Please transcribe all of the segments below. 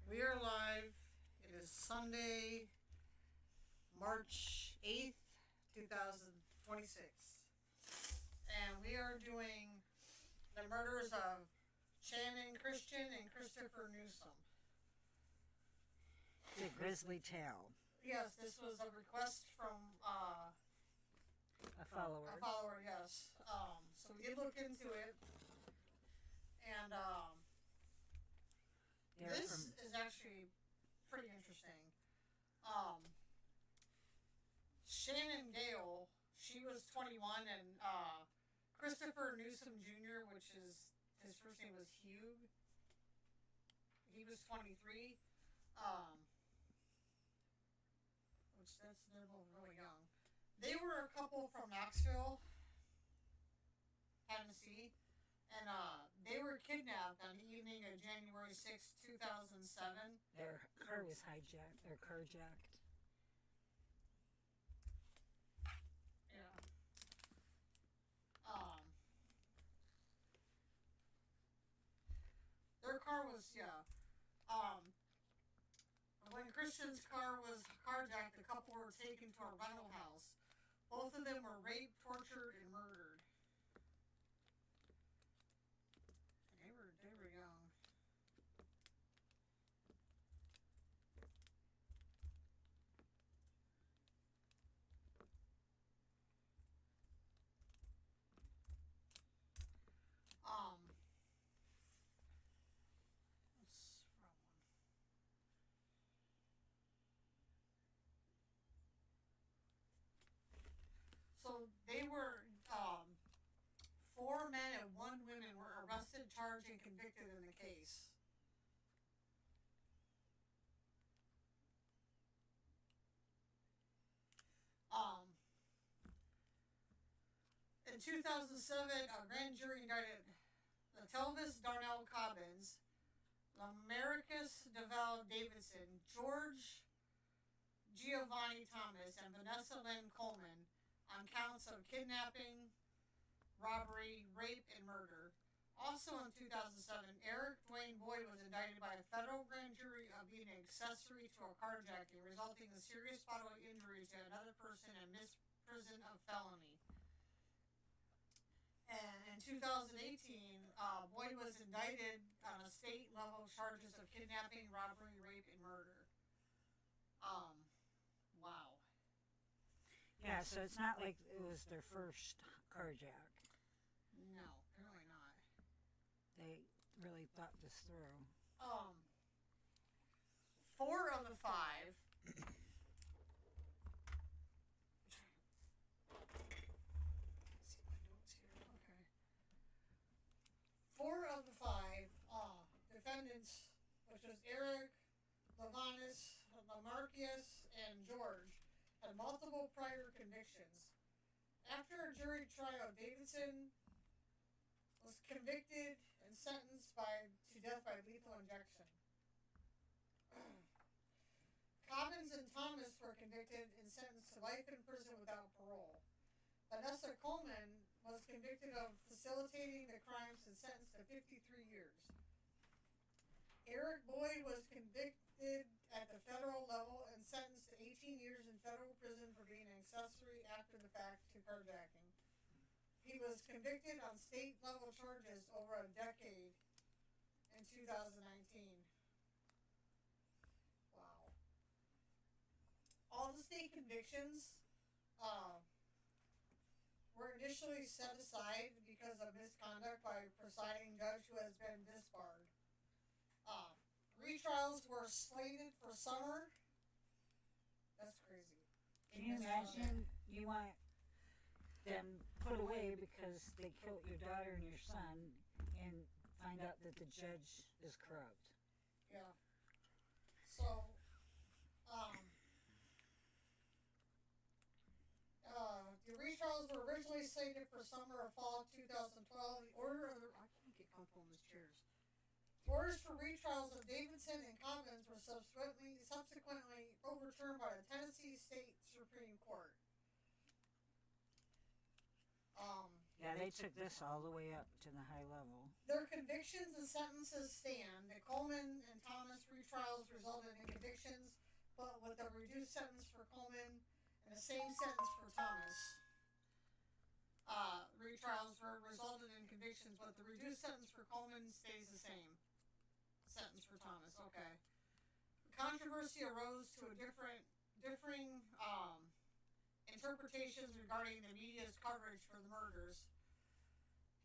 We are live. It is Sunday, March 8th, 2026. And we are doing the murders of Channon Christian and Christopher Newsom. The grisly tale. Yes, this was a request from A follower. a follower, yes. So we did look into it. And this is actually pretty interesting. Shannon Gale, she was 21, and Christopher Newsom Jr., which is his first name was Hugh. He was 23. Which they're both really young. They were a couple from Knoxville, Tennessee, and they were kidnapped on the evening of January 6, 2007. Their car was hijacked, or carjacked. Yeah. Their car was, yeah. When Christian's car was carjacked, the couple were taken to a rental house. Both of them were raped, tortured, and murdered. They were young. What's wrong one? So they were, 4 men and 1 woman were arrested, charged, and convicted in the case. In 2007, a grand jury indicted Telvis Darnell Cobbins, Lamarcus DeVal Davidson, George Giovanni Thomas, and Vanessa Lynn Coleman on counts of kidnapping, robbery, rape, and murder. Also in 2007, Eric Dwayne Boyd was indicted by a federal grand jury of being an accessory to a carjacking, resulting in serious bodily injury to another person and misprision of felony. And in 2018, Boyd was indicted on a state-level charges of kidnapping, robbery, rape, and murder. Wow. Yeah, so it's not like it was their first carjack. No, apparently not. They really thought this through. 4 of the 5. See my notes here. Okay. 4 of the 5 defendants, which was Eric, Levanus, Lamarcus, and George, had multiple prior convictions. After a jury trial, Davidson was convicted and sentenced to death by lethal injection. Cobbins and Thomas were convicted and sentenced to life in prison without parole. Vanessa Coleman was convicted of facilitating the crimes and sentenced to 53 years. Eric Boyd was convicted at the federal level and sentenced to 18 years in federal prison for being an accessory after the fact to carjacking. He was convicted on state-level charges over a decade in 2019. Wow. All the state convictions were initially set aside because of misconduct by a presiding judge who has been disbarred. Retrials were slated for summer. That's crazy. Can you imagine you want them put away because they killed your daughter and your son and find out that the judge is corrupt? Yeah. So, the retrials were originally slated for summer or fall of 2012. The order of the... I can't get comfortable in these chairs. Orders for retrials of Davidson and Cobbins were subsequently overturned by the Tennessee State Supreme Court. Yeah, Yeah, they took this all the way up to the high level. Their convictions and sentences stand. The Coleman and Thomas retrials resulted in convictions, but with a reduced sentence for Coleman and the same sentence for Thomas. Retrials resulted in convictions, but the reduced sentence for Coleman stays the same. Sentence for Thomas, okay. Controversy arose to a differing interpretations regarding the media's coverage for the murders.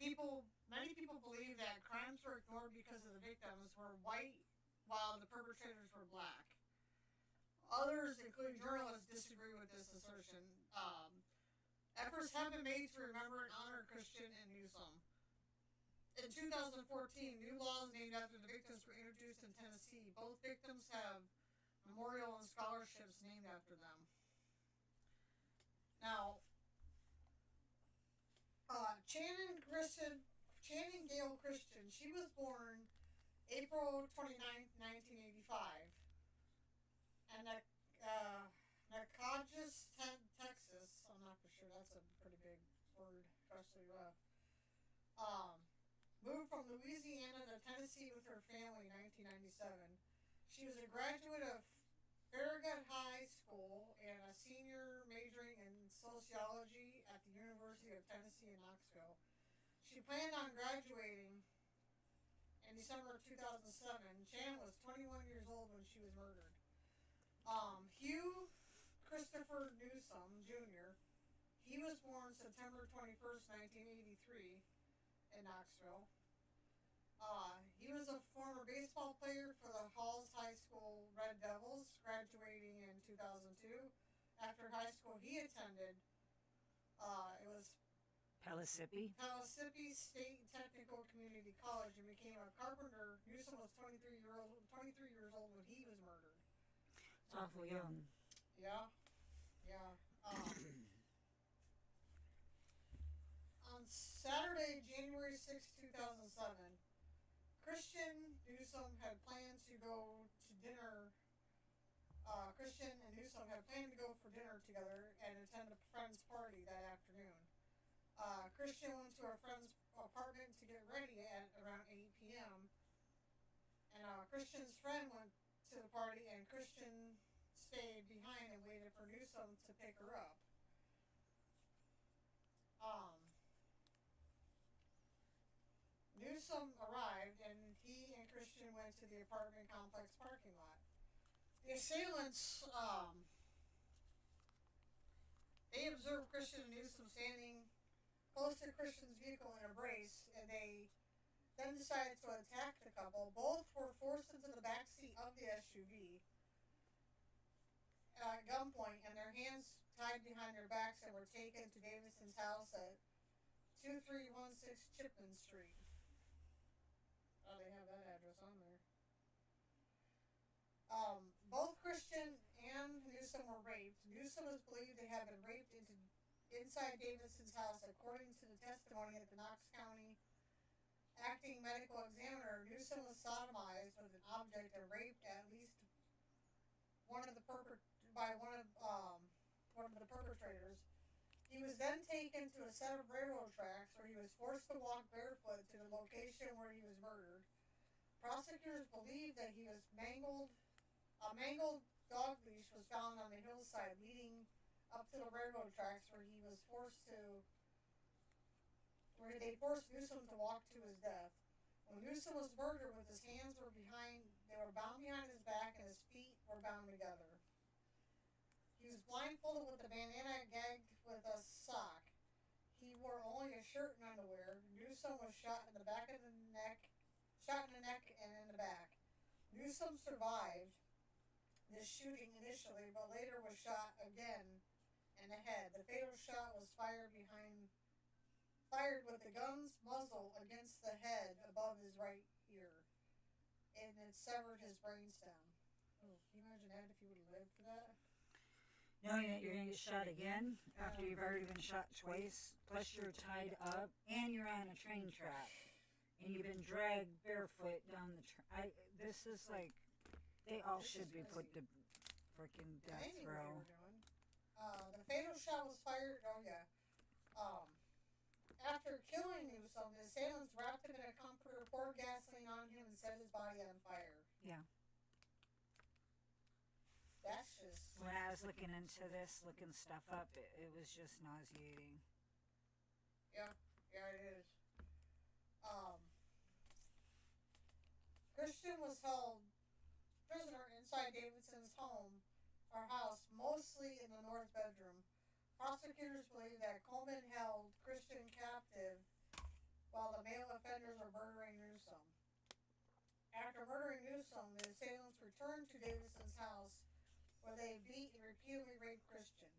Many people believe that crimes were ignored because of the victims were white while the perpetrators were black. Others, including journalists, disagree with this assertion. Efforts have been made to remember and honor Christian and Newsom. In 2014, new laws named after the victims were introduced in Tennessee. Both victims have memorial and scholarships named after them. Now, Channon Gail Christian, she was born April 29th, 1985. And Natchitoches, Texas. I'm not for sure. That's a pretty big word, especially rough. Moved from Louisiana to Tennessee with her family in 1997. She was a graduate of Farragut High School and a senior majoring in sociology at the University of Tennessee in Knoxville. She planned on graduating in December of 2007. Channon was 21 years old when she was murdered. Hugh Christopher Newsom, Jr., he was born September 21st, 1983 in Knoxville. He was a former baseball player for the Halls High School Red Devils, graduating in 2002. After high school, he attended, it was Pellissippi State Technical Community College and became a carpenter. Newsom was 23 years old when he was murdered. It's awful young. Yeah. On Saturday, January 6, 2007, Christian Newsom had planned to go to dinner. Christian and Newsom had planned to go for dinner together and attend a friend's party that afternoon. Christian went to a friend's apartment to get ready at around 8 p.m. And Christian's friend went to the party, and Christian stayed behind and waited for Newsom to pick her up. Newsom arrived, and he and Christian went to the apartment complex parking lot. The assailants, they observed Christian and Newsom standing close to Christian's vehicle in a brace, and they then decided to attack the couple. Both were forced into the back seat of the SUV at gunpoint, and their hands tied behind their backs, and were taken to Davidson's house at 2316 Chipman Street. Oh, they have that address on there. Both Christian and Newsom were raped. Newsom was believed to have been raped inside Davidson's house, according to the testimony at the Knox County acting medical examiner. Newsom was sodomized with an object and raped at least one of the perpetrators. He was then taken to a set of railroad tracks where he was forced to walk barefoot to the location where he was murdered. Prosecutors believe that he was mangled. A mangled dog leash was found on the hillside leading up to the railroad tracks where they forced Newsom to walk to his death. When Newsom was murdered, they were bound behind his back, and his feet were bound together. He was blindfolded with a bandana gagged with a sock. He wore only a shirt and underwear. Newsom was shot in the neck and in the back. Newsom survived this shooting initially, but later was shot again in the head. The fatal shot was fired with the gun's muzzle against the head above his right ear, and it severed his brainstem. Oh, can you imagine that if you would have lived for that? Knowing that you're going to get shot again after you've already been shot twice, plus you're tied up, and you're on a train track, and you've been dragged barefoot down the track. This is like, they all should be put to freaking death row. The fatal shot was fired, After killing Newsom, the assailants wrapped him in a comforter, poured gasoline on him, and set his body on fire. Yeah. That's just... When I was looking into this, looking stuff up, it was just nauseating. Yeah, it is. Christian was held prisoner inside Davidson's home or house, mostly in the north bedroom. Prosecutors believe that Coleman held Christian captive while the male offenders were murdering Newsom. After murdering Newsom, the assailants returned to Davidson's house where they beat and repeatedly raped Christian.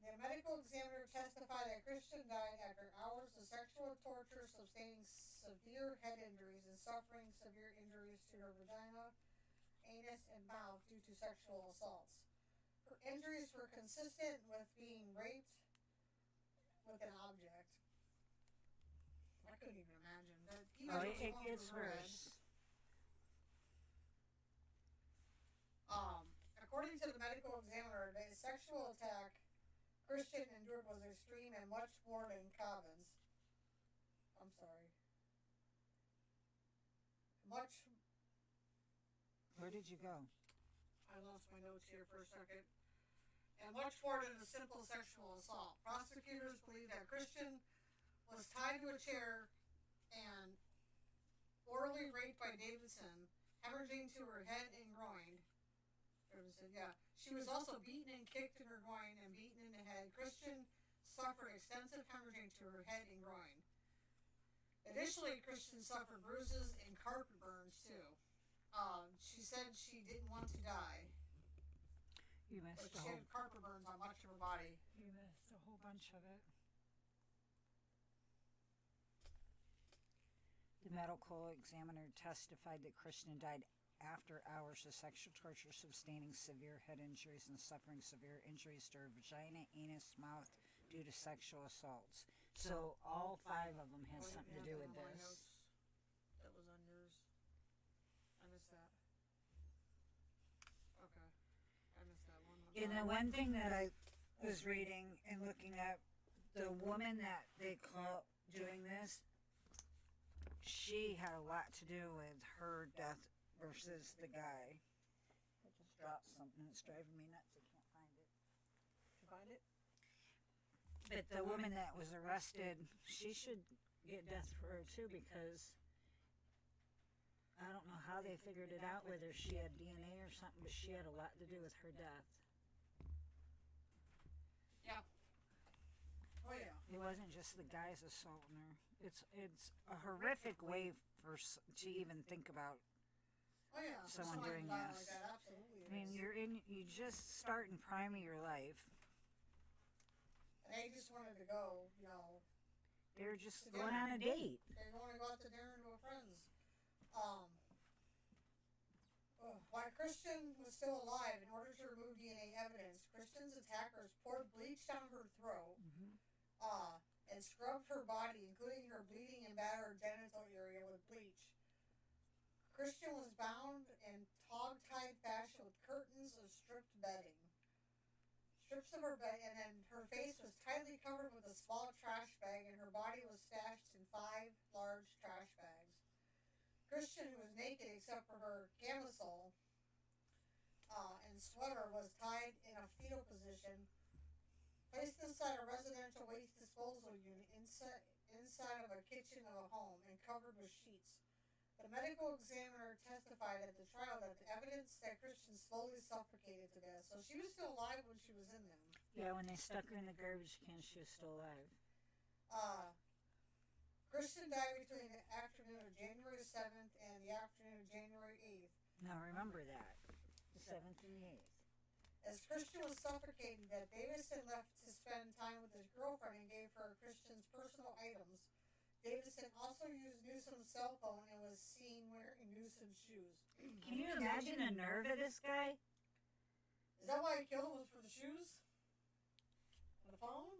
The medical examiner testified that Christian died after hours of sexual torture, sustaining severe head injuries and suffering severe injuries to her vagina, anus, and mouth due to sexual assaults. Her injuries were consistent with being raped with an object. I couldn't even imagine. It gets worse. According to the medical examiner, the sexual attack Christian endured was extreme and much more than Cobbins. I'm sorry. Where did you go? I lost my notes here for a second. And much more than a simple sexual assault. Prosecutors believe that Christian was tied to a chair and orally raped by Davidson, hemorrhaging to her head and groin. She was also beaten and kicked in her groin and beaten in the head. Christian suffered extensive hemorrhaging to her head and groin. Additionally, Christian suffered bruises and carpet burns too. She said she didn't want to die. You missed but she had carpet burns on much of her body. You missed a whole bunch of it. The medical examiner testified that Christian died after hours of sexual torture, sustaining severe head injuries and suffering severe injuries to her vagina, anus, mouth due to sexual assaults. So all 5 of them had something to do with this. That was on yours. I missed that. Okay. I missed that one. You know, one thing that I was reading and looking at, the woman that they caught doing this, she had a lot to do with her death versus the guy. I just dropped something that's driving me nuts. I can't find it. Did you find it? But the woman that was arrested, she should get death for her too, because I don't know how they figured it out, whether she had DNA or something, but she had a lot to do with her death. Yeah. Oh yeah. It wasn't just the guys assaulting her. It's a horrific way to even think about. Oh yeah. Someone doing this. Like that, absolutely. I mean, you just start in prime of your life. And they just wanted to go, you know. They were just going on a date. They were going to go out to dinner and go with friends. While Christian was still alive, in order to remove DNA evidence, Christian's attackers poured bleach down her throat, and scrubbed her body, including her bleeding and battered genital area, with bleach. Christian was bound in hog-tied fashion with curtains of stripped bedding. Strips of her bed, and then her face was tightly covered with a small trash bag, and her body was stashed in 5 large trash bags. Christian, who was naked except for her camisole and sweater, was tied in a fetal position, placed inside a residential waste disposal unit inside of a kitchen of a home, and covered with sheets. The medical examiner testified at the trial that the evidence that Christian slowly suffocated to death. So she was still alive when she was in them. Yeah, when they stuck her in the garbage can, she was still alive. Christian died between the afternoon of January 7th and the afternoon of January 8th. Now remember that. The 7th and the 8th. As Christian was suffocating, that Davidson left to spend time with his girlfriend and gave her Christian's personal items. Davidson also used Newsom's cell phone and was seen wearing Newsom's shoes. Can you imagine the nerve of this guy? Is that why he killed him, was for the shoes? And the phone?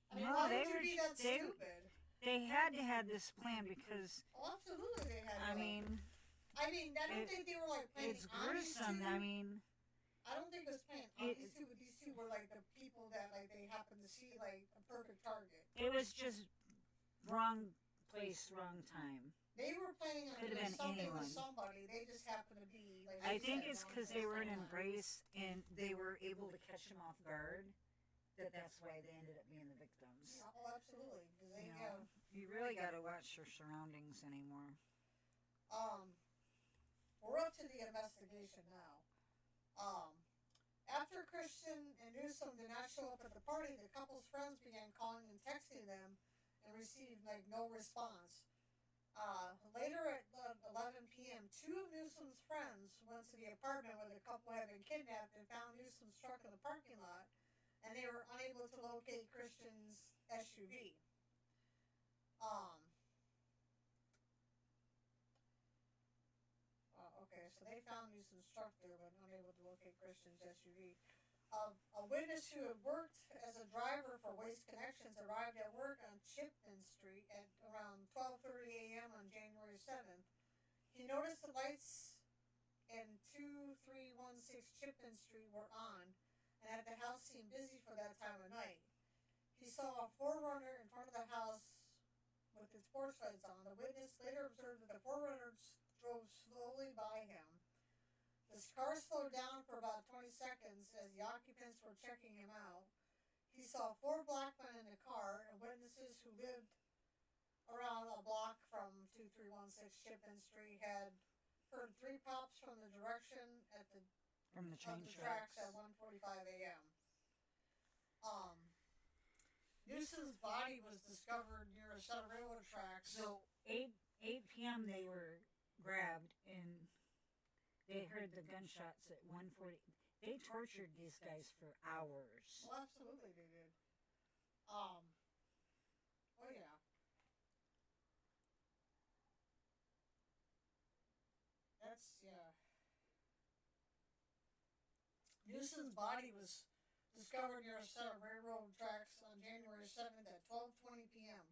I mean, No, why they would were- you be that they- stupid? They had to have this plan because, Oh, absolutely they had I to. mean, I don't think they were like planning it's on these gruesome. two. I mean, I don't think it was planned on these two, but these two were like the people that like they happened to see like a perfect target. it was just wrong place, wrong time. They were planning on Could have doing been something anyone. with somebody. They just happened to be. Like I she think said, it's wrong because place, they were in wrong time. embrace and they were able to catch him off guard. That's why they ended up being the victims. Yeah, oh, absolutely. Because they You have. know, you really got to watch your surroundings anymore. We're up to the investigation now. After Christian and Newsom did not show up at the party, the couple's friends began calling and texting them and received no response. Later at 11 p.m., two of Newsom's friends went to the apartment where the couple had been kidnapped and found Newsom's truck in the parking lot, and they were unable to locate Christian's SUV. Okay, so they found Newsom's truck there, but unable to locate Christian's SUV. A witness who had worked as a driver for Waste Connections arrived at work on Chipman Street at around 12:30 a.m. on January 7th. He noticed the lights in 2316 Chipman Street were on, and that the house seemed busy for that time of night. He saw a 4Runner in front of the house with its porch lights on. The witness later observed that the 4Runner drove slowly by him. The car slowed down for about 20 seconds as the occupants were checking him out. He saw 4 black men in the car, and witnesses who lived around a block from 2316 Chipman Street had heard 3 pops from the direction From the train tracks at 1:45 a.m. Newsom's body was discovered near a set of railroad tracks. So 8 p.m. they were grabbed and they heard the gunshots at 1:40. They tortured these guys for hours. Well, absolutely they did. Oh yeah. Yeah. Newsom's body was discovered near a set of railroad tracks on January 7th at 12:20 p.m.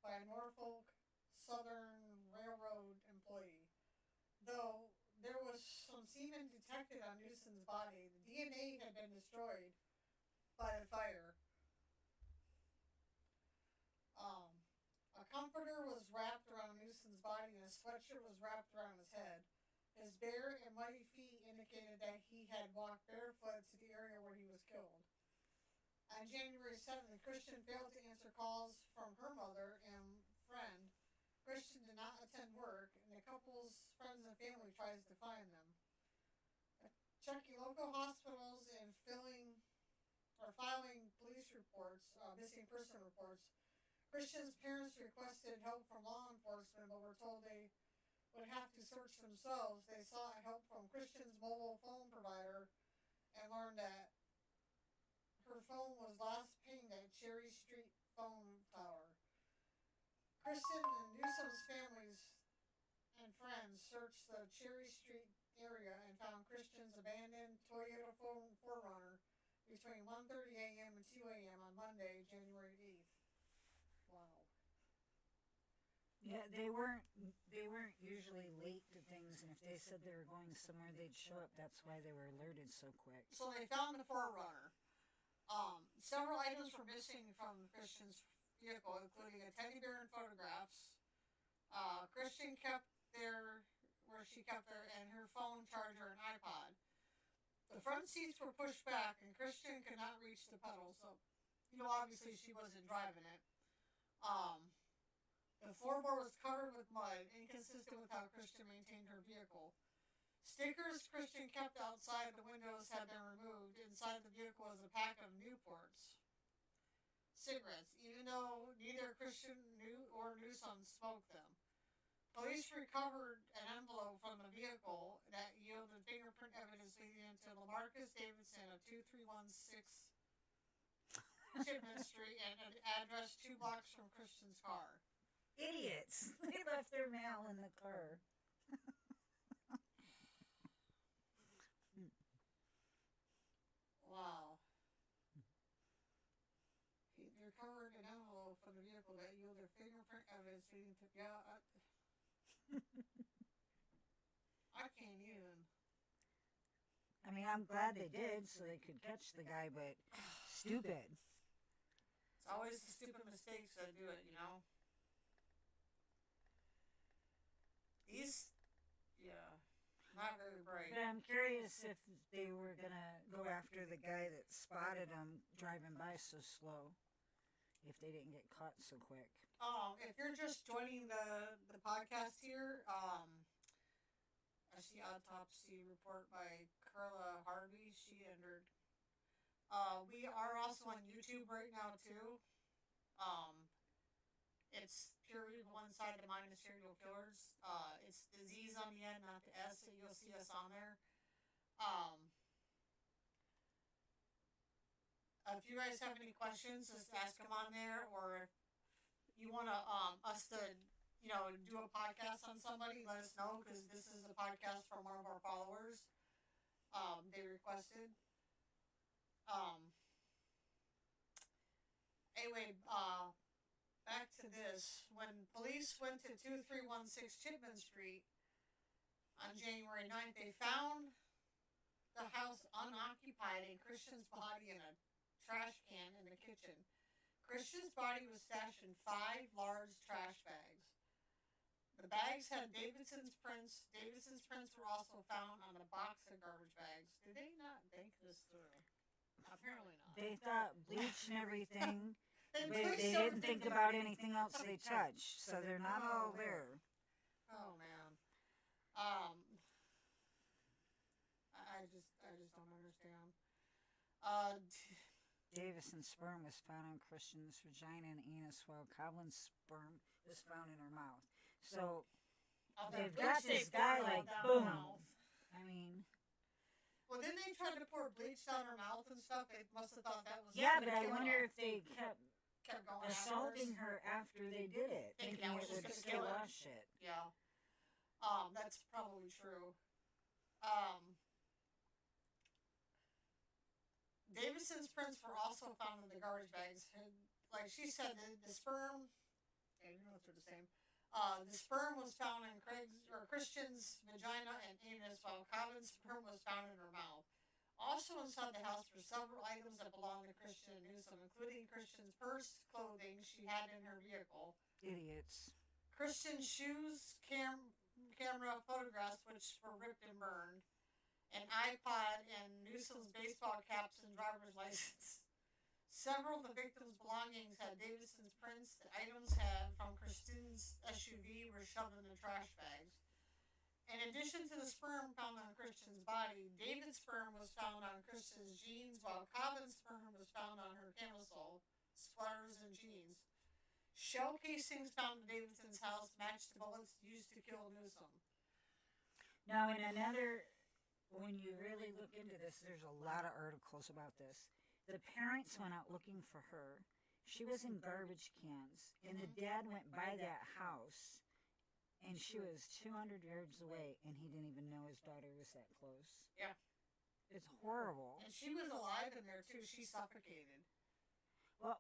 by a Norfolk Southern Railroad employee. Though there was some semen detected on Newsom's body, the DNA had been destroyed by the fire. A comforter was wrapped around Newsom's body and a sweatshirt was wrapped around his head. His bare and muddy feet indicated that he had walked barefoot to the area where he was killed. On January 7th, Christian failed to answer calls from her mother and friend. Christian did not attend work, and the couple's friends and family tries to find them. Checking local hospitals and filing police reports, missing person reports, Christian's parents requested help from law enforcement, but were told they would have to search themselves. They sought help from Christian's mobile phone provider and learned that her phone was last pinged at Cherry Street phone tower. Christian and Newsom's families and friends searched the Cherry Street area and found Christian's abandoned Toyota 4Runner between 1:30 a.m. and 2 a.m. on Monday, January 8th. Wow. Yeah, they weren't usually late to things, and if they said they were going somewhere, they'd show up. That's why they were alerted so quick. So they found the 4Runner. Several items were missing from Christian's vehicle, including a teddy bear and photographs. Christian kept where she kept her, and her phone, charger, and iPod. The front seats were pushed back, and Christian could not reach the pedals, so, obviously she wasn't driving it. The floorboard was covered with mud, inconsistent with how Christian maintained her vehicle. Stickers Christian kept outside the windows had been removed. Inside the vehicle was a pack of Newports cigarettes, even though neither Christian or Newsom smoked them. Police recovered an envelope from the vehicle that yielded fingerprint evidence leading to Lamarcus Davidson of 2316 Chipman Street and an address 2 blocks from Christian's car. Idiots! They left their mail in the car. Wow. He recovered an envelope from the vehicle that yielded fingerprint evidence leading to... I can't even. I mean, I'm glad they did so they could catch the guy, but stupid. It's always the stupid mistakes that do it, But I'm curious if they were gonna go after the guy that spotted him driving by so slow, if they didn't get caught so quick. If you're just joining the podcast here, I see autopsy report by Carla Harvey. She entered. We are also on YouTube right now too. It's pure evil inside the mind of serial killers. It's the Z's on the end, not the S. So you'll see us on there. If you guys have any questions, just ask them on there, or if you want to us to do a podcast on somebody, let us know, because this is a podcast from one of our followers. They requested. Anyway, back to this. When police went to 2316 Chipman Street on January 9th, they found the house unoccupied and Christian's body in a trash can in the kitchen. Christian's body was stashed in 5 large trash bags. The bags had Davidson's prints. Davidson's prints were also found on a box of garbage bags. Did they not think this through? Apparently not. They thought bleach and everything. They They didn't think about anything else they touched, so they're not all there. Oh man. I just don't understand. Davison's sperm was found on Christian's vagina and anus, while Coblin's sperm was found in her mouth. So they've got this guy like boom. I mean, well, didn't they try to pour bleach down her mouth and stuff? They must have thought that was. yeah, but I wonder if they kept going assaulting her after they did it, thinking that it was just would gonna kill kill her. us shit. Yeah. That's probably true. Davidson's prints were also found in the garbage bags. And, like she said, the sperm. Yeah, you know if they're the same. The sperm was found in Christian's vagina and anus, while Coblin's sperm was found in her mouth. Also inside the house were several items that belonged to Christian and Newsom, including Christian's purse, clothing she had in her vehicle. Idiots. Christian's shoes, camera photographs, which were ripped and burned, an iPod, and Newsom's baseball caps and driver's license. Several of the victims' belongings had Davidson's prints. The items had from Christian's SUV were shoved in the trash bags. In addition to the sperm found on Christian's body, David's sperm was found on Christian's jeans, while Coblin's sperm was found on her camisole, sweaters, and jeans. Shell casings found in Davidson's house matched the bullets used to kill Newsom. Now, in another, when you really look into this, there's a lot of articles about this. The parents went out looking for her. She was in garbage cans, and the dad went by that house, and she was 200 yards away, and he didn't even know his daughter was that close. Yeah. It's horrible. And she was alive in there, too. She suffocated. Well,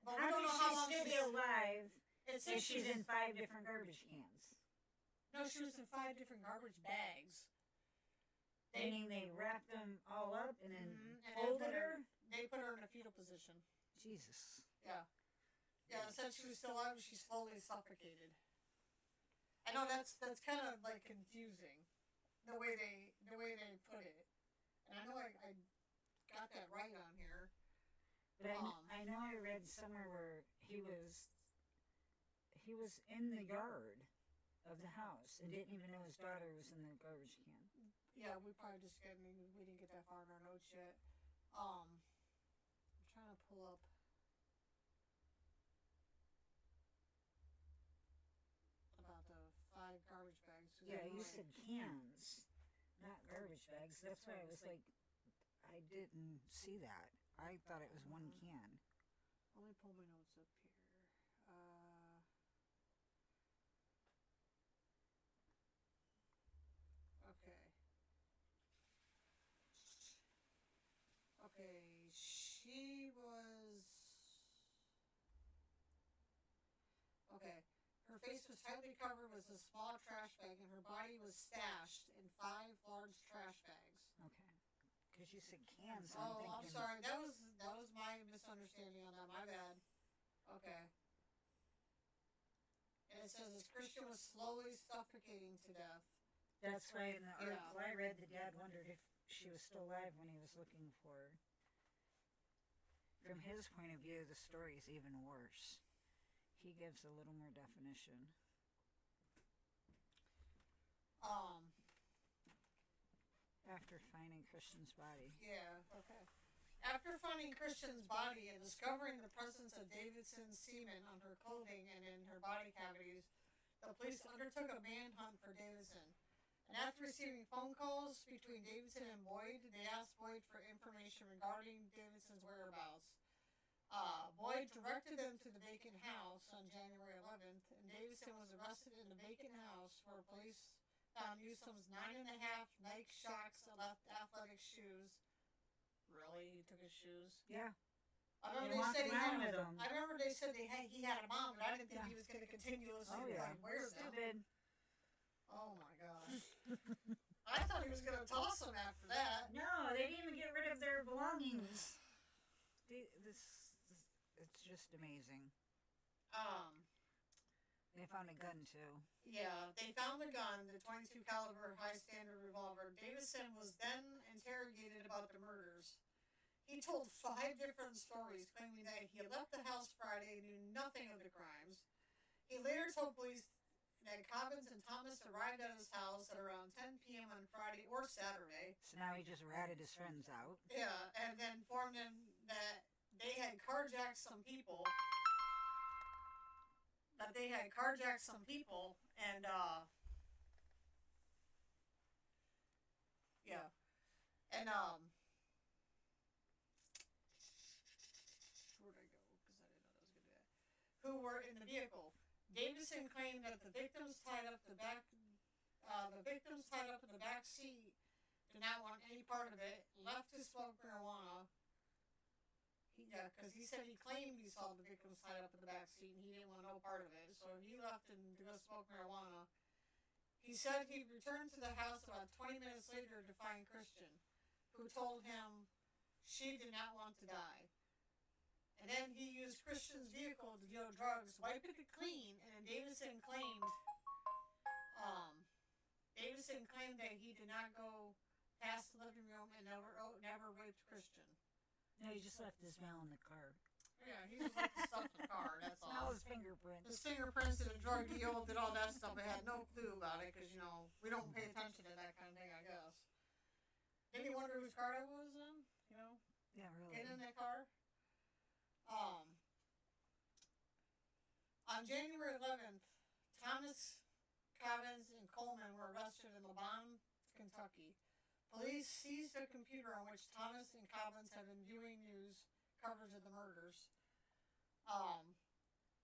but how we don't can know how she long still be alive if if she's in 5 different garbage cans? No, she was in 5 different garbage bags. Meaning they wrapped them all up and then and folded her? They put her in a fetal position. Jesus. Yeah. Yeah, it said she was still alive, she slowly suffocated. I know that's kind of like confusing, the way they put it. And I know I got that right on here. But I know I read somewhere where he was in the yard of the house and didn't even know his daughter was in the garbage can. Yeah, we probably just we didn't get that far in our notes yet. I'm trying to pull up. About the 5 garbage bags. Yeah, you said cans, not garbage bags. That's why I was like, I didn't see that. I thought it was one can. Let me pull my notes up here. Okay. Okay, she was... Okay. Her face was tightly covered with a small trash bag, and her body was stashed in 5 large trash bags. Okay. Because you said cans. I'm sorry. That was my misunderstanding on that. My bad. Okay. And it says as Christian was slowly suffocating to death. That's why in the Yeah. article I read, the dad wondered if she was still alive when he was looking for her. From his point of view, the story is even worse. He gives a little more definition. After finding Christian's body. Yeah, okay. After finding Christian's body and discovering the presence of Davidson's semen on her clothing and in her body cavities, the police undertook a manhunt for Davidson. And after receiving phone calls between Davidson and Boyd, they asked Boyd for information regarding Davidson's whereabouts. Boyd directed them to the vacant house on January 11th, and Davidson was arrested in the vacant house where police found Newsom's 9.5 Nike Shox left athletic shoes. Really? He took his shoes? Yeah. I remember they said he had them on, but I didn't think he was going to continuously wear them. Stupid. Oh my gosh. I thought he was going to toss them after that. No, they didn't even get rid of their belongings. It's just amazing. They found a gun too. Yeah, they found the gun, the .22 caliber high standard revolver. Davidson was then interrogated about the murders. He told 5 different stories, claiming that he had left the house Friday and knew nothing of the crimes. He later told police that Cobbins and Thomas arrived at his house at around 10 p.m. on Friday or Saturday. So now he just ratted his friends out. Yeah, and then informed them that they had carjacked some people. And yeah. And where'd I go? Because I didn't know that was gonna do that. Who were in the vehicle. Davidson claimed that the victims tied up in the back seat did not want any part of it, left to smoke marijuana. Because he said he claimed he saw the victims tied up in the back seat and he didn't want no part of it, so he left to go smoke marijuana. He said he'd returned to the house about 20 minutes later to find Christian, who told him she did not want to die. And then he used Christian's vehicle to deal drugs, wiped it clean, and Davidson claimed that he did not go past the living room and never raped Christian. No, he just left his mail in the car. Yeah, he just left the stuff in the car, that's all. Smell his fingerprints. His fingerprints did a drug deal, did all that stuff. I had no clue about it because, we don't pay attention to that kind of thing, I guess. Did you wonder whose car that was then? Yeah, really. Get in that car? On January 11th, Thomas, Cobbins, and Coleman were arrested in Lavon, Kentucky. Police seized a computer on which Thomas and Cobbins had been viewing news coverage of the murders.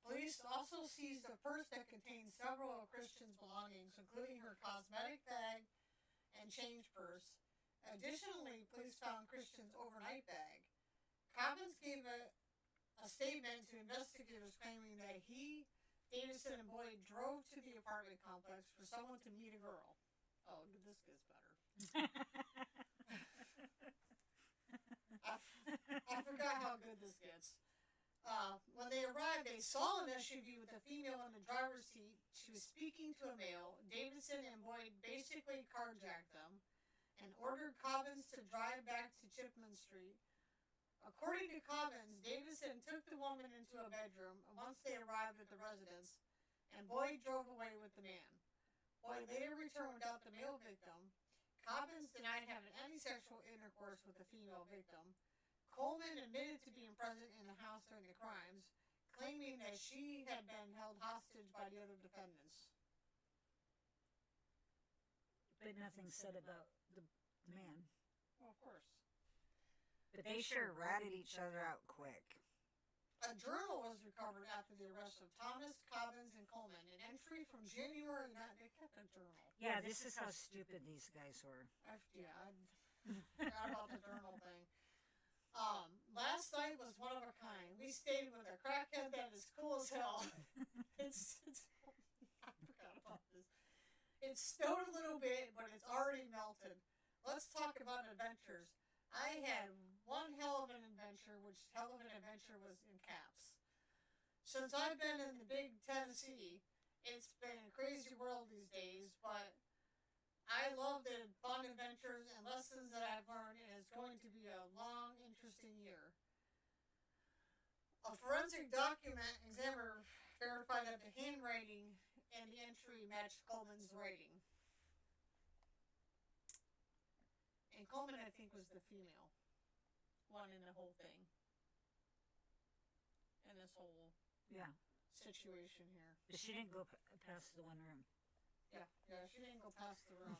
Police also seized a purse that contained several of Christian's belongings, including her cosmetic bag and change purse. Additionally, police found Christian's overnight bag. Cobbins gave a statement to investigators claiming that he, Davidson, and Boyd drove to the apartment complex for someone to meet a girl. Oh, this gets better. I forgot how good this gets. When they arrived, they saw an SUV with a female in the driver's seat. She was speaking to a male. Davidson and Boyd basically carjacked them and ordered Cobbins to drive back to Chipman Street. According to Cobbins, Davidson took the woman into a bedroom once they arrived at the residence, and Boyd drove away with the man. Boyd later returned without the male victim. Cobbins denied having any sexual intercourse with the female victim. Coleman admitted to being present in the house during the crimes, claiming that she had been held hostage by the other defendants. But nothing said about the man. Well, of course. But they sure ratted each other out quick. A journal was recovered after the arrest of Thomas, Cobbins, and Coleman. An entry from January, they kept a journal. Yeah, this is how stupid these guys were. I forgot about the journal thing. Last night was one of a kind. We stayed with a crackhead that is cool as hell. I forgot about this. It snowed a little bit, but it's already melted. Let's talk about adventures. I had one hell of an adventure, which hell of an adventure was in caps. Since I've been in the big Tennessee, it's been a crazy world these days, but I I love the fun adventures and lessons that I've learned, and it's going to be a long, interesting year. A forensic document examiner verified that the handwriting and the entry matched Coleman's writing. And Coleman, I think, was the female one in the whole thing. In this whole situation here. But she didn't go past the one room. Yeah, she didn't go past the room.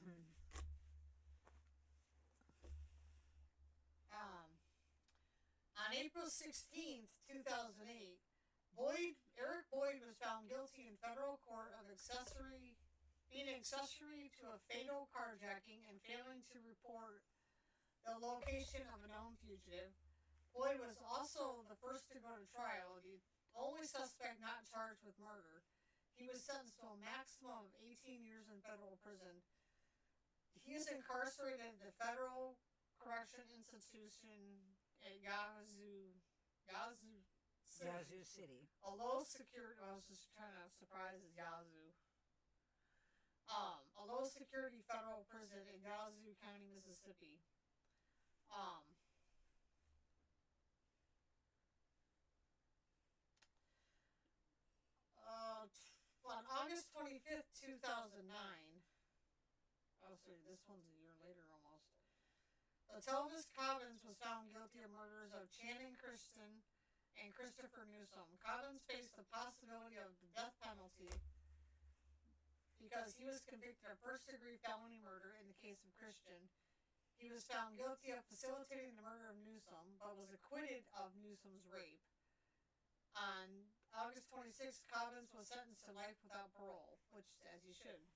On April 16th, 2008, Eric Boyd was found guilty in federal court of being an accessory to a fatal carjacking and failing to report the location of a known fugitive. Boyd was also the first to go to trial, the only suspect not charged with murder. He was sentenced to a maximum of 18 years in federal prison. He is incarcerated at the Federal Correction Institution at Yazoo City. A low security. I was just trying to surprise as Yazoo. A low security federal prison in Yazoo County, Mississippi. On August 25th, 2009. Oh, sorry, this one's a year later almost. Telvis Cobbins was found guilty of murders of Channon Christian and Christopher Newsom. Cobbins faced the possibility of the death penalty because he was convicted of first-degree felony murder in the case of Christian. He was found guilty of facilitating the murder of Newsom, but was acquitted of Newsom's rape. On August 26th, Cobbins was sentenced to life without parole, which, as he should.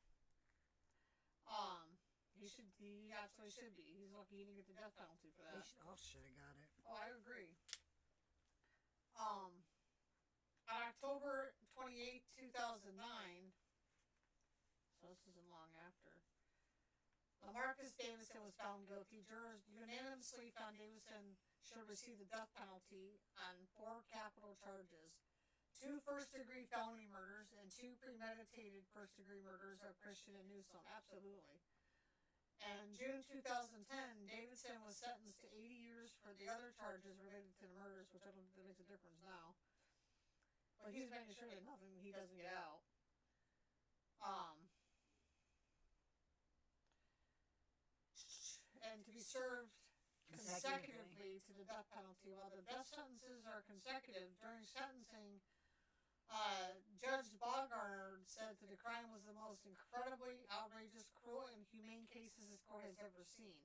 He absolutely should be. He's lucky he didn't get the death penalty for that. They all should have got it. Oh, I agree. On October 28th, 2009, so this isn't long after, Lamarcus Davison was found guilty. Jurors unanimously found Davison should receive the death penalty on 4 capital charges: 2 first-degree felony murders and 2 premeditated first-degree murders of Christian and Newsom. Absolutely. And June 2010, Davidson was sentenced to 80 years for the other charges related to the murders, which I don't think that makes a difference now. But he's making sure that he doesn't get out. And to be served consecutively to the death penalty. While the death sentences are consecutive, during sentencing, Judge Bogard said that the crime was the most incredibly outrageous, cruel, and humane cases this court has ever seen.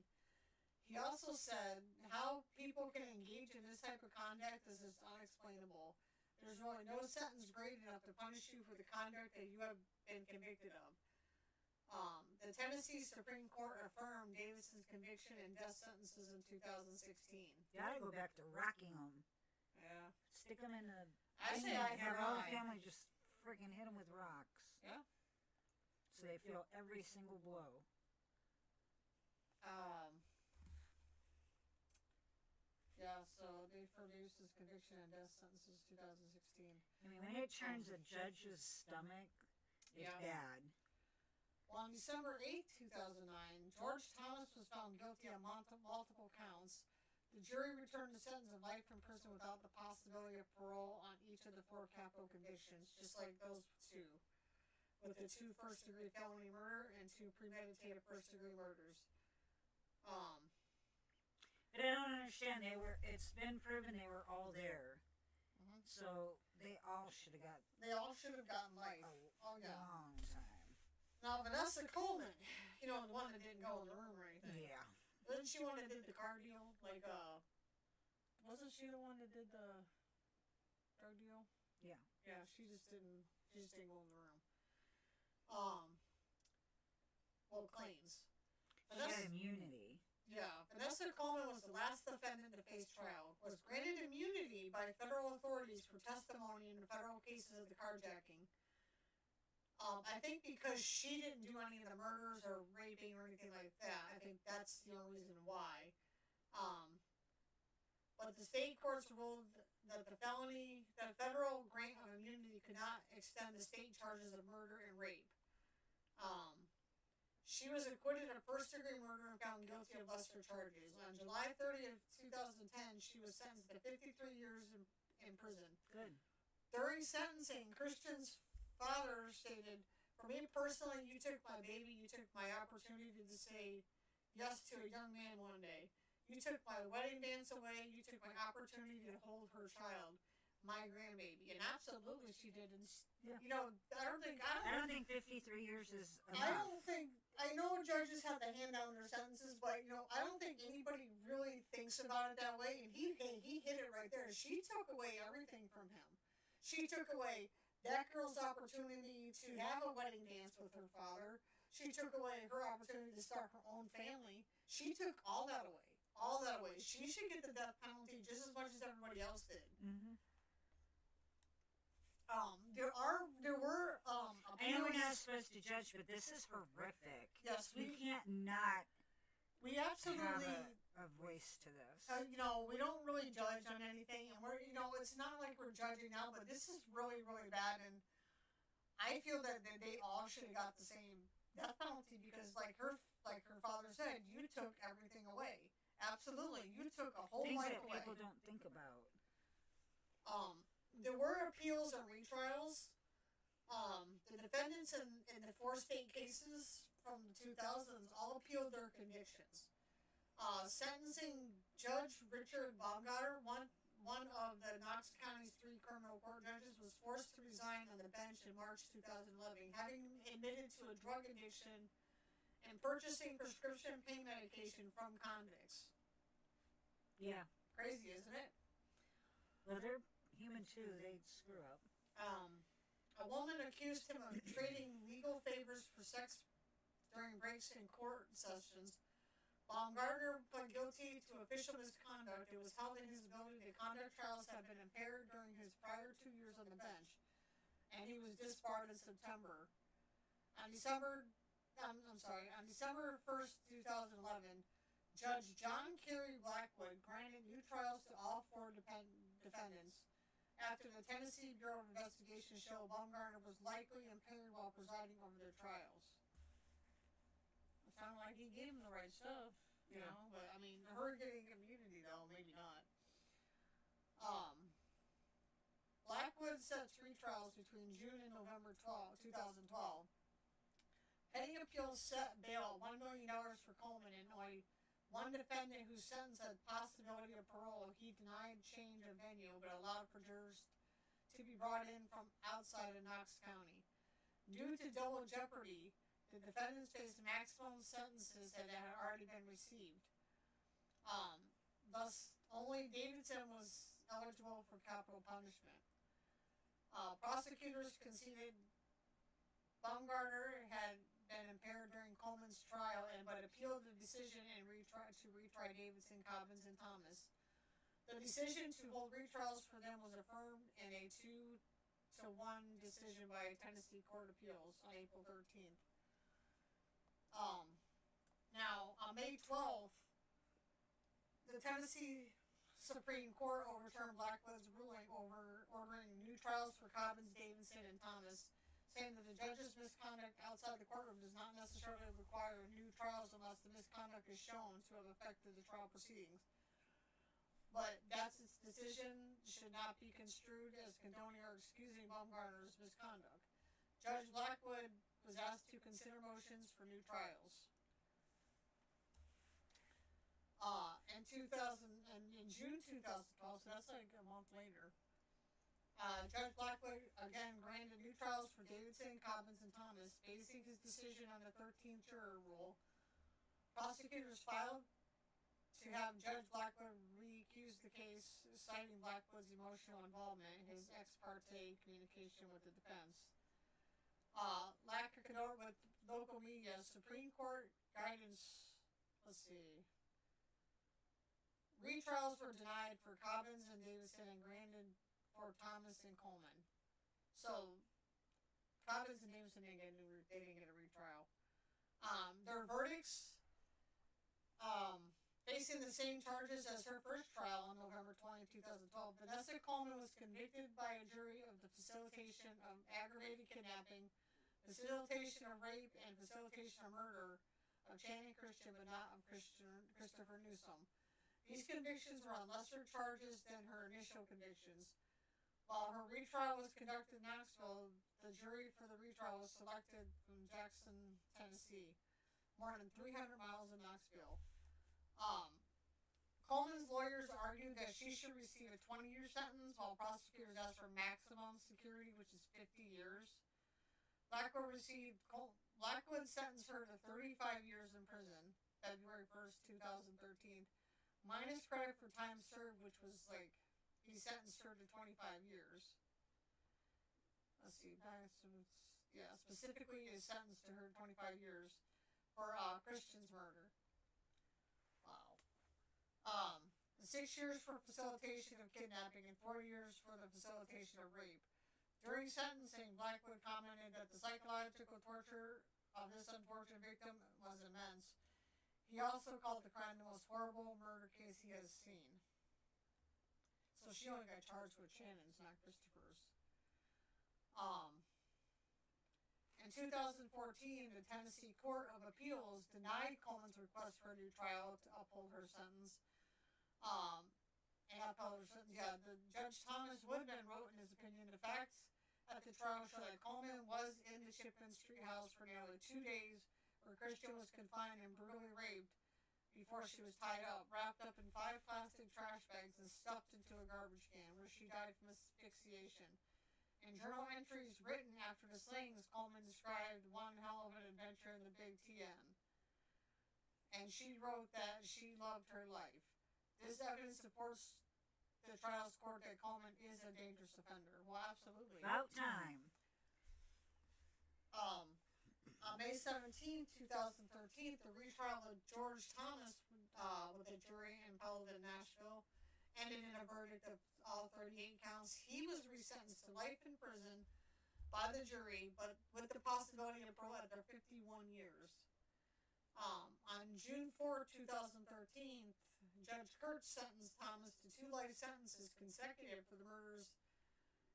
He also said how people can engage in this type of conduct is just unexplainable. There's really no sentence great enough to punish you for the conduct that you have been convicted of. The Tennessee Supreme Court affirmed Davison's conviction and death sentences in 2016. You gotta go back to rocking them. Yeah. Stick them in the... I say I have all the family just freaking hit them with rocks. Yeah. So they feel every single blow. Yeah, so they produced his conviction and death sentences 2016. I mean, when it turns a judge's stomach, it's bad. Well, on December 8, 2009, George Thomas was found guilty on multiple counts. The jury returned a sentence of life in prison without the possibility of parole on each of the 4 capital convictions, just like those 2, with the 2 first-degree felony murder and 2 premeditated first-degree murders. But I don't understand. It's been proven they were all there. Mm-hmm. So they all should have gotten life. Long time. Now, Vanessa Coleman, the one that didn't go in the room or anything. Yeah. Wasn't she one that did the car deal? Wasn't she the one that did the drug deal? Yeah. Yeah, she just didn't go in the room. Claims. She had immunity. Yeah, Vanessa Coleman was the last defendant to face trial, was granted immunity by federal authorities for testimony in the federal cases of the carjacking. I think because she didn't do any of the murders or raping or anything like that. I think that's the only reason why. But the state courts ruled that the federal grant of immunity could not extend the state charges of murder and rape. She was acquitted of first-degree murder and found guilty of lesser charges. On July 30th, 2010, she was sentenced to 53 years in prison. Good. During sentencing, Christian's father stated, "For me personally, you took my baby, you took my opportunity to say yes to a young man one day. You took my wedding dance away, you took my opportunity to hold her child, my grandbaby." And absolutely she did. And, you know, I don't think 53 years is enough. I know judges have to hand down their sentences, but, you know, I don't think anybody really thinks about it that way. And he hit it right there. She took away everything from him. She took away that girl's opportunity to have a wedding dance with her father. She took away her opportunity to start her own family. She took all that away. All that away. She should get the death penalty just as much as everybody else did. Mm-hmm. There were I know we're not supposed to judge, but this is horrific. Yes, we can't not. We absolutely have a voice to this. You know, we don't really judge on anything, and we're, you know, it's not like we're judging now, but this is really, really bad, and I feel that they all should have got the same death penalty because, like her father said, you took everything away. Absolutely, you took a whole Things life that away. people don't think about. There were appeals and retrials. The defendants in the 4 state cases from the 2000s all appealed their convictions. Sentencing Judge Richard Baumgartner, one of the Knox County's 3 criminal court judges, was forced to resign on the bench in March 2011, having admitted to a drug addiction and purchasing prescription pain medication from convicts. Yeah. Crazy, isn't it? Well, they're human too. They'd screw up. A woman accused him of trading legal favors for sex during breaks in court sessions. Baumgartner pled guilty to official misconduct. It was held in his ability to conduct trials had been impaired during his prior 2 years on the bench, and he was disbarred in September. On December 1st, 2011, Judge John Kerry Blackwood granted new trials to all 4 defendants. After the Tennessee Bureau of Investigation showed Baumgartner was likely impaired while presiding over their trials. It sounded like he gave him the right stuff, you know, but I mean, her getting immunity though, maybe not. Blackwood set 3 trials between June and November 2012. Pending appeals set bail $1 million for Coleman in Illinois. One defendant whose sentence had possibility of parole, he denied change of venue, but allowed for jurors to be brought in from outside of Knox County. Due to double jeopardy, the defendants faced maximum sentences that had already been received. Thus, only Davidson was eligible for capital punishment. Prosecutors conceded Baumgartner had been impaired during Coleman's trial, but appealed the decision and retry Davidson, Cobbins, and Thomas. The decision to hold retrials for them was affirmed in a 2-1 decision by Tennessee Court of Appeals on April 13th. Now, on May 12th, the Tennessee Supreme Court overturned Blackwood's ruling ordering new trials for Cobbins, Davidson, and Thomas, saying that the judge's misconduct outside the courtroom does not necessarily require new trials unless the misconduct is shown to have affected the trial proceedings. But that's its decision should not be construed as condoning or excusing Baumgartner's misconduct. Judge Blackwood was asked to consider motions for new trials. In June 2012, so that's like a month later, Judge Blackwood again granted new trials for Davidson, Cobbins, and Thomas, basing his decision on the 13th juror rule. Prosecutors filed to have Judge Blackwood recuse the case, citing Blackwood's emotional involvement in his ex parte communication with the defense. Lack of control with local media, Supreme Court guidance, retrials were denied for Cobbins and Davidson and granted for Thomas and Coleman. So, Cobbins and Newsom didn't get a retrial. Their verdicts, facing the same charges as her first trial on November 20, 2012, Vanessa Coleman was convicted by a jury of the facilitation of aggravated kidnapping, facilitation of rape, and facilitation of murder of Channon Christian, but not of Christopher Newsom. These convictions were on lesser charges than her initial convictions. While her retrial was conducted in Knoxville, the jury for the retrial was selected from Jackson, Tennessee, more than 300 miles in Knoxville. Coleman's lawyers argued that she should receive a 20-year sentence, while prosecutors asked for maximum security, which is 50 years. Blackwood sentenced her to 35 years in prison, February 1st, 2013, minus credit for time served, which was like, he sentenced her to 25 years. Let's see, specifically is sentenced to her 25 years for Christian's murder. Wow. 6 years for facilitation of kidnapping and 4 years for the facilitation of rape. During sentencing, Blackwood commented that the psychological torture of this unfortunate victim was immense. He also called the crime the most horrible murder case he has seen. So she only got charged with Channon's, not Christopher's. In 2014, the Tennessee Court of Appeals denied Coleman's request for a new trial to uphold her sentence. The Judge Thomas Woodman wrote in his opinion, the facts at the trial show that Coleman was in the Shipman Street house for nearly 2 days, where Christian was confined and brutally raped before she was tied up, wrapped up in 5 plastic trash bags and stuffed into a garbage can, where she died from asphyxiation. In journal entries written after the slayings, Coleman described one hell of an adventure in the Big TN. And she wrote that she loved her life. This evidence supports the trial's court that Coleman is a dangerous offender. Well, absolutely. About time. On May 17, 2013, the retrial of George Thomas with a jury in Pelham, Nashville, ended in a verdict of all 38 counts. He was resentenced to life in prison by the jury, but with the possibility of parole after 51 years. On June 4, 2013, Judge Kurtz sentenced Thomas to 2 life sentences consecutive for the murders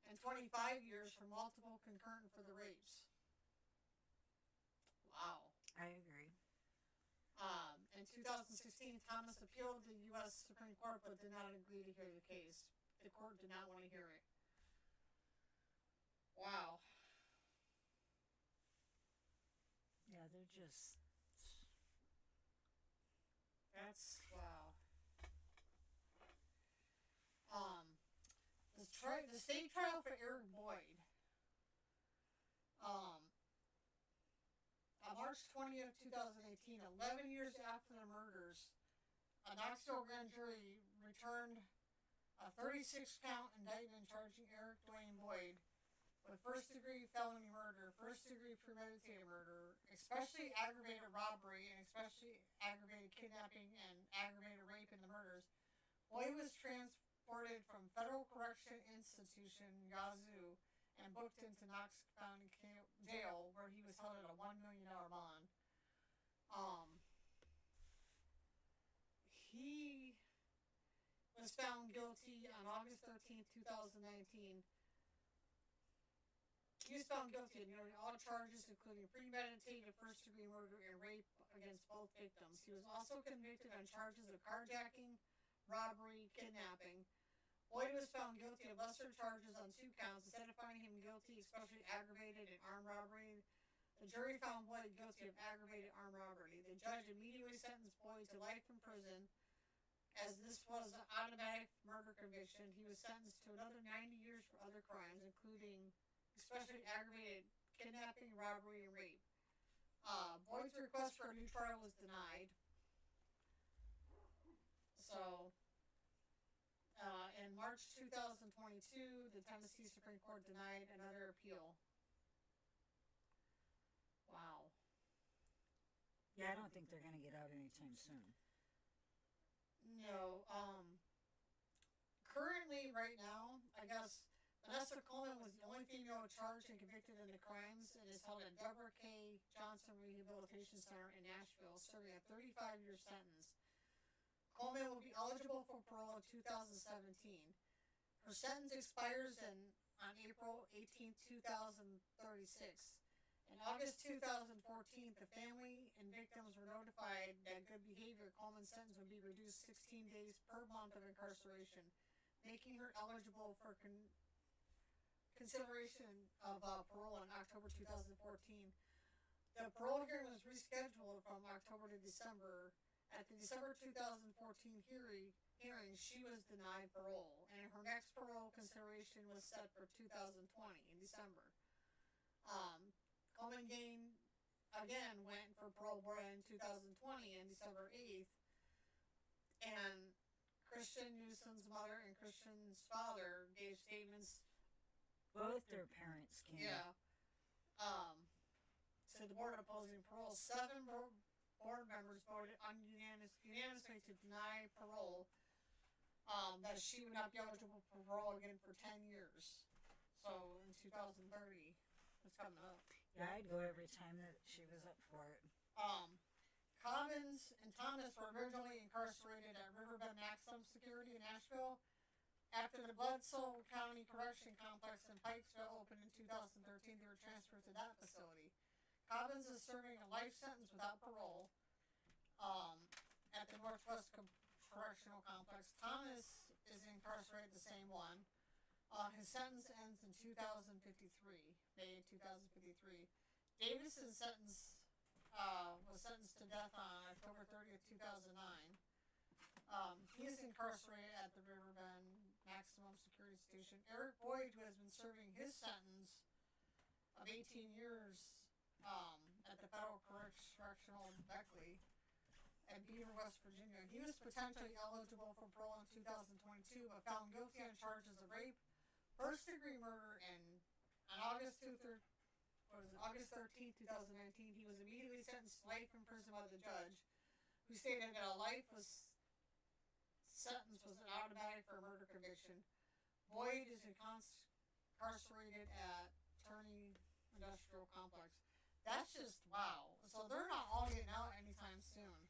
and 25 years for multiple concurrent for the rapes. Wow. I agree. In 2016, Thomas appealed to the U.S. Supreme Court but did not agree to hear the case. The court did not want to hear it. Wow. Yeah, they're just... That's, wow. The state trial for Eric Boyd. On March 20th, 2018, 11 years after the murders, a Knoxville grand jury returned a 36-count indictment charging Eric Dwayne Boyd with first-degree felony murder, first-degree premeditated murder, especially aggravated robbery, and especially aggravated kidnapping and aggravated rape in the murders. Boyd was transported from Federal Correction Institution, Yazoo, and booked into Knox County Jail, where he was held at a $1 million bond. He was found guilty on August 13th, 2019. He was found guilty of nearly all charges, including premeditated first-degree murder and rape against both victims. He was also convicted on charges of carjacking, robbery, kidnapping. Boyd was found guilty of lesser charges on 2 counts. Instead of finding him guilty, especially aggravated and armed robbery, the jury found Boyd guilty of aggravated armed robbery. The judge immediately sentenced Boyd to life in prison. As this was an automatic murder conviction, he was sentenced to another 90 years for other crimes, including especially aggravated kidnapping, robbery, and rape. Boyd's request for a new trial was denied. So, in March 2022, the Tennessee Supreme Court denied another appeal. Wow. Yeah, I don't think they're going to get out anytime soon. No. Currently, right now, I guess Vanessa Coleman was the only female charged and convicted in the crimes and is held at Deborah K. Johnson Rehabilitation Center in Nashville, serving a 35-year sentence. Coleman will be eligible for parole in 2017. Her sentence expires on April 18, 2036. In August 2014, the family and victims were notified that good behavior, Coleman's sentence would be reduced 16 days per month of incarceration, making her eligible for consideration of parole in October 2014. The parole hearing was rescheduled from October to December. At the December 2014 hearing, she was denied parole, and her next parole consideration was set for 2020 in December. Coleman again went for parole board in 2020 on December 8th, and Christian Newsom's mother and Christian's father gave statements. Both their parents came. Yeah. To the board opposing parole. 7 board members voted unanimously to deny parole, that she would not be eligible for parole again for 10 years. So in 2030, it's coming up. Yeah, I'd go every time that she was up for it. Cobbins and Thomas were originally incarcerated at Riverbend Maximum Security in Nashville. After the Bledsoe County Correction Complex in Pikesville opened in 2013, they were transferred to that facility. Cobbins is serving a life sentence without parole at the Northwest Correctional Complex. Thomas is incarcerated the same one. His sentence ends in 2053, May 2053. Davidson's sentence was sentenced to death on October 30th, 2009. He is incarcerated at the Riverbend Maximum Security Station. Eric Boyd, who has been serving his sentence of 18 years at the Federal Correctional Beckley at Beaver, West Virginia. He was potentially eligible for parole in 2022, but found guilty on charges of rape, first-degree murder, and on August 13th, 2019, he was immediately sentenced to life in prison by the judge, who stated that a life sentence was an automatic for a murder conviction. Boyd is incarcerated at Turney Industrial Complex. That's just wow. So they're not all getting out anytime soon.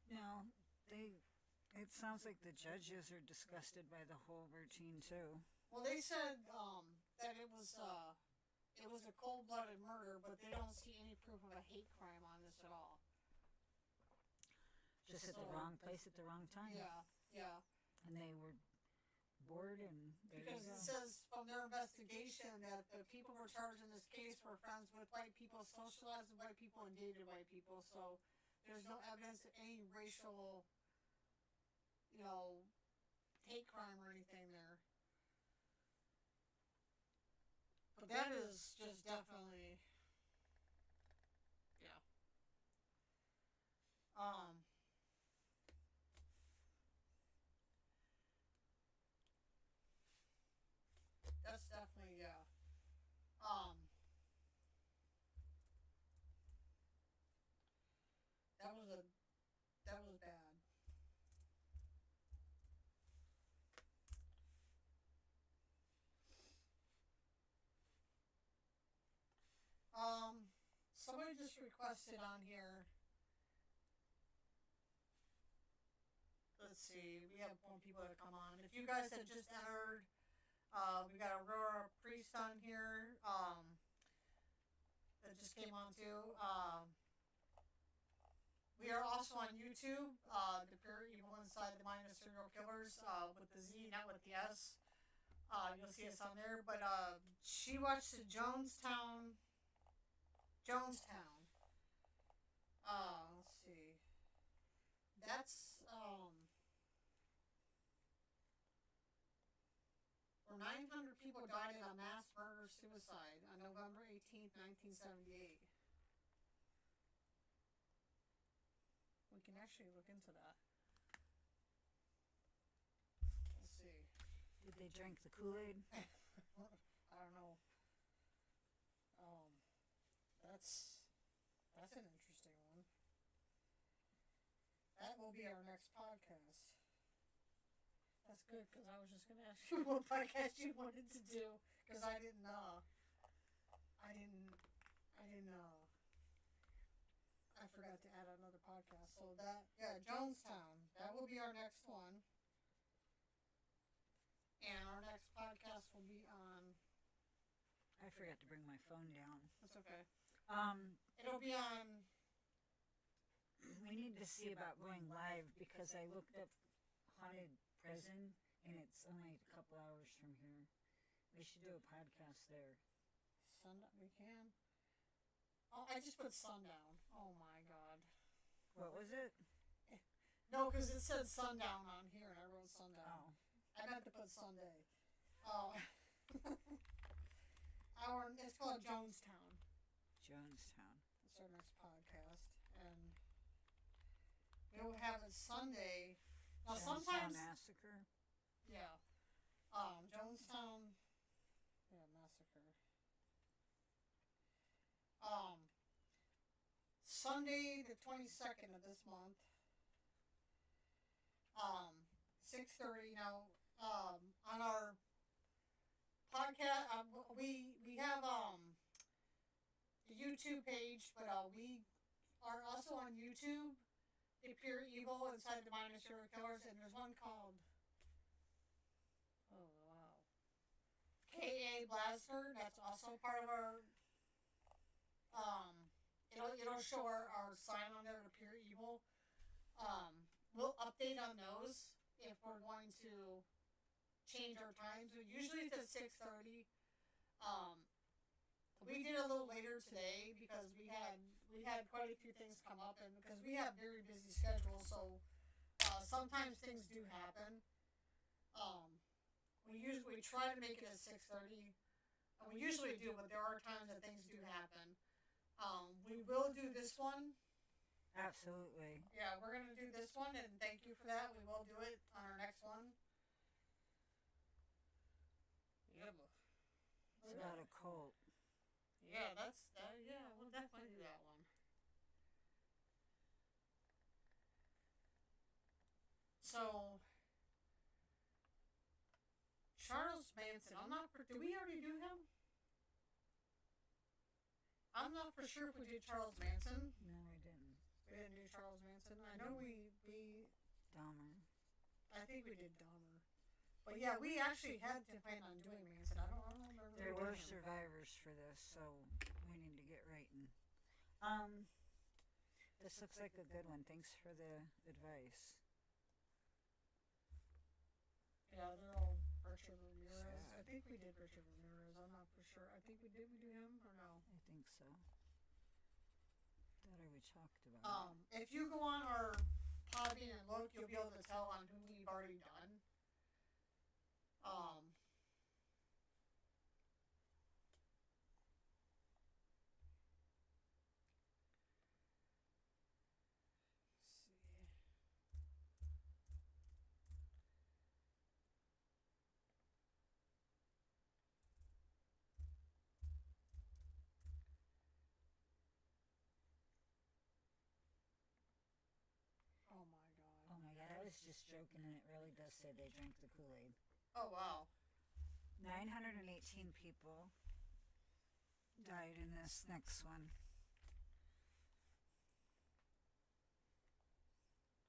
No, it sounds like the judges are disgusted by the whole routine too. Well, they said that it was a cold-blooded murder, but they don't see any proof of a hate crime on this at all. Just at the wrong place at the wrong time. Yeah. And they were bored and because it says from their investigation that the people were charged in this case were friends with white people, socialized with white people, and dated white people. So there's no evidence of any racial, hate crime or anything there. But that is just definitely, yeah. That's definitely, yeah. That was bad. Somebody just requested on here. Let's see, we have more people that come on. If you guys had just entered, we got Aurora Priest on here, that just came on too. We are also on YouTube, the Pure Evil Inside the Mind of Serial Killers, with the Z, not with the S. You'll see us on there, but she watched the Jonestown. Let's see. That's, where 900 people died in a mass murder-suicide on November 18th, 1978. We can actually look into that. Let's see. Did they drink the Kool-Aid? I don't know. That's an interesting one. That will be our next podcast. That's good, because I was just going to ask you what podcast you wanted to do, because I didn't know. I forgot to add another podcast. So Jonestown, that will be our next one. And our next podcast will be on... I forgot to bring my phone down. That's okay. It'll be on... We need to see about going live because I looked up haunted prison and it's only a couple hours from here. We should do a podcast there. Sundown, we can. Oh, I just put sundown. Oh my god. What was it? No, because it said sundown on here and I wrote sundown. Oh. I meant to put Sunday. Oh. It's called Jonestown. Jonestown. It's our next podcast. And we'll have it Sunday. Now Jonestown sometimes. Massacre. Yeah. Jonestown. Yeah, Massacre. Sunday the 22nd of this month. 6:30 now. On our podcast, we have the YouTube page, but we are also on YouTube. The Pure Evil inside the Mind of Serial Killers, and there's one called KA Blaster. That's also part of our. It'll show our sign on there, the Pure Evil. We'll update on those if we're going to change our times. Usually it's at 6:30. We did a little later today because we had quite a few things come up, and because we have very busy schedules, so sometimes things do happen. We try to make it at 6:30, and we usually do, but there are times that things do happen. We will do this one. Absolutely. Yeah, we're going to do this one, and thank you for that. We will do it on our next one. Yeah. It's about a cult. Yeah, yeah, we'll definitely do that one. So, Charles Manson, do we already do him? I'm not for sure if we did Charles Manson. No, we didn't. We didn't do Charles Manson. I know we Dahmer. I think we did Dahmer. But yeah, we actually had to plan on doing Manson. I don't remember. There were survivors for this, so we need to get writing. This looks like a good one. Thanks for the advice. Yeah, they're all Richard Ramirez. Sad. I think we did Richard Ramirez. I'm not for sure. I think we do him or no? I think so. Thought we talked about it. If you go on our Podbean and look, you'll be able to tell on who we've already done. Oh my god, I was just joking and it really does say they drank the Kool-Aid. Oh wow. 918 people died in this next one.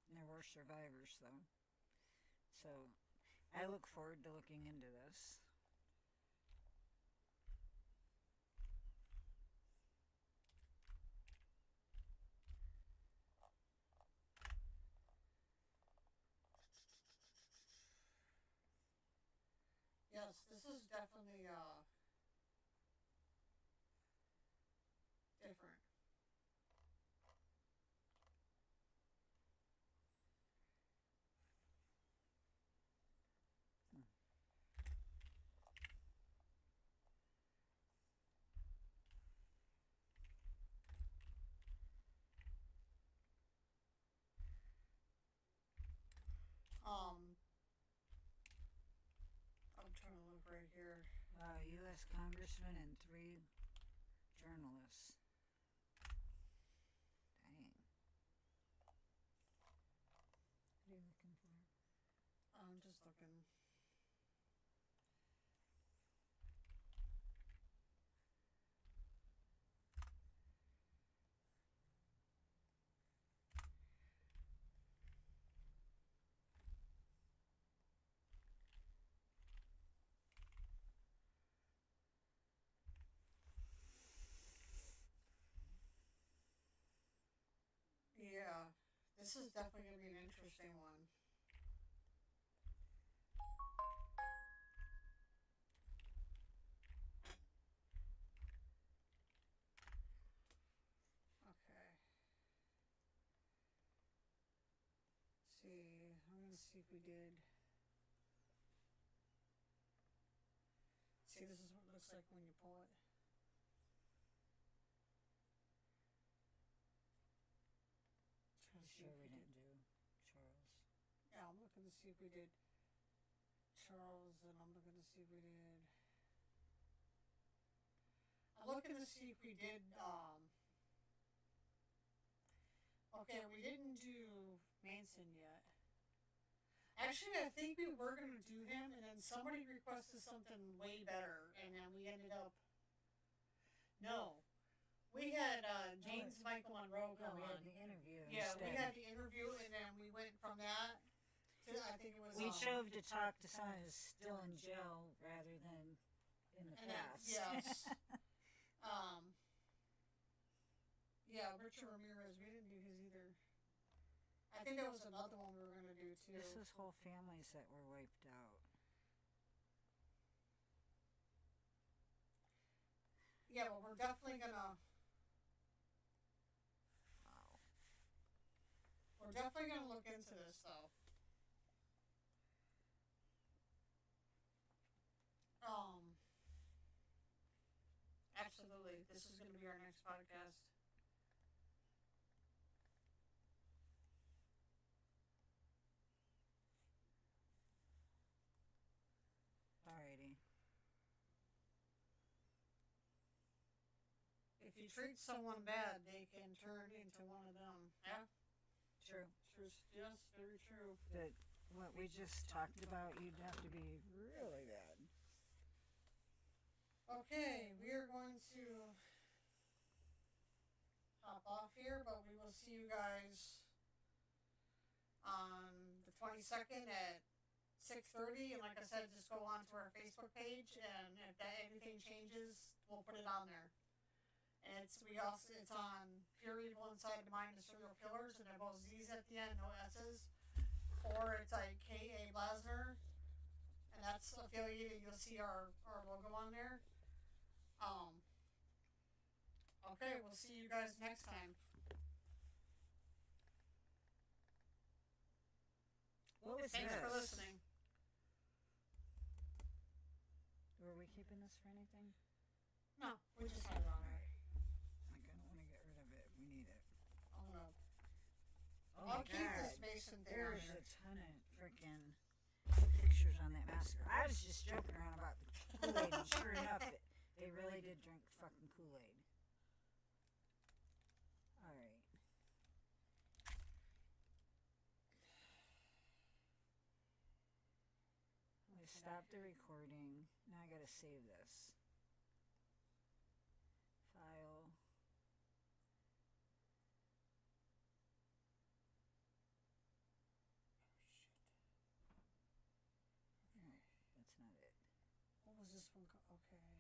There were survivors though. So I look forward to looking into this. Yes, this is definitely different. I'm trying to look right here. U.S. Congressman and 3 journalists. Dang. What are you looking for? I'm just looking. This is definitely going to be an interesting one. Okay. Let's see. I'm going to see if we did. See, this is what it looks like when you pull it. Sure we didn't do Charles. Yeah, I'm looking to see if we did Charles, and I'm looking to see if we did. I'm looking to see if we did. Okay, we didn't do Manson yet. Actually, I think we were gonna do him, and then somebody requested something way better, and then we ended up. No, we had James Michael Monroe No, come we had on. the interview. Yeah, we instead. had the interview, and then we went from that to I think it was. We chose to talk to someone who's still in jail rather than in the And then, past. yes. Yeah, Richard Ramirez. We didn't do his either. I think there was another one we were gonna do too. This is whole families that were wiped out. Yeah, but we're definitely gonna. Wow. We're definitely gonna look into this though. Absolutely. This is gonna be our next podcast. Alrighty. If you treat someone bad, they can turn into one of them. Yeah. True. True. Yes, very true. But what we just talked about, you'd have to be really bad. Okay, we are going to hop off here, but we will see you guys on the 22nd at 6:30. And like I said, just go on to our Facebook page, and if anything changes, we'll put it on there. And it's on Pure Evil Inside the Mind of Serial Killers, and they're both Z's at the end, no S's. Or it's like K.A. Blasner, and that's affiliated. You'll see our logo on there. Okay, we'll see you guys next time. What was Thanks this? for listening. Were we keeping this for anything? No, we just had it on there. Like, I don't want to get rid of it. We need it. Oh no. Oh I'll my keep God. this Mason thing on There's here. a ton of freaking pictures on that massacre. I was just joking around about the Kool-Aid, and sure enough, they really did drink fucking Kool-Aid. Alright. I stopped the recording. Now I gotta save this. File. No, that's not it. What was this one? Okay.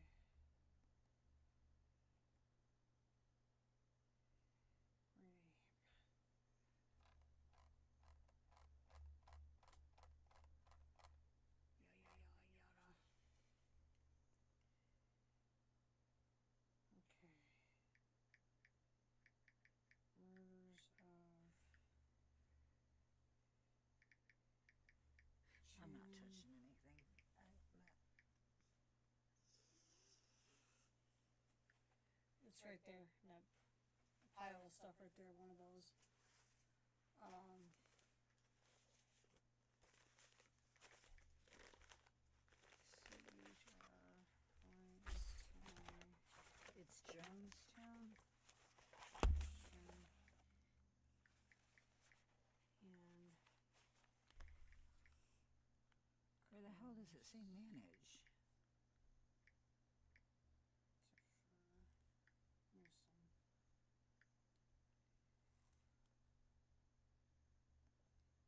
I'm not touching anything. It's right there. That pile of stuff right there. One of those. It's Jonestown. And Where the hell does it say manage? Newsom.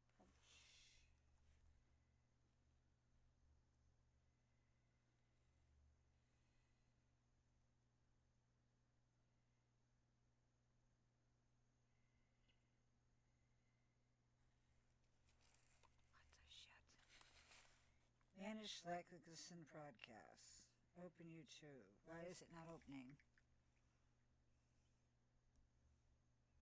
Publish. finish that Listen podcast. Open YouTube. Why is it not opening?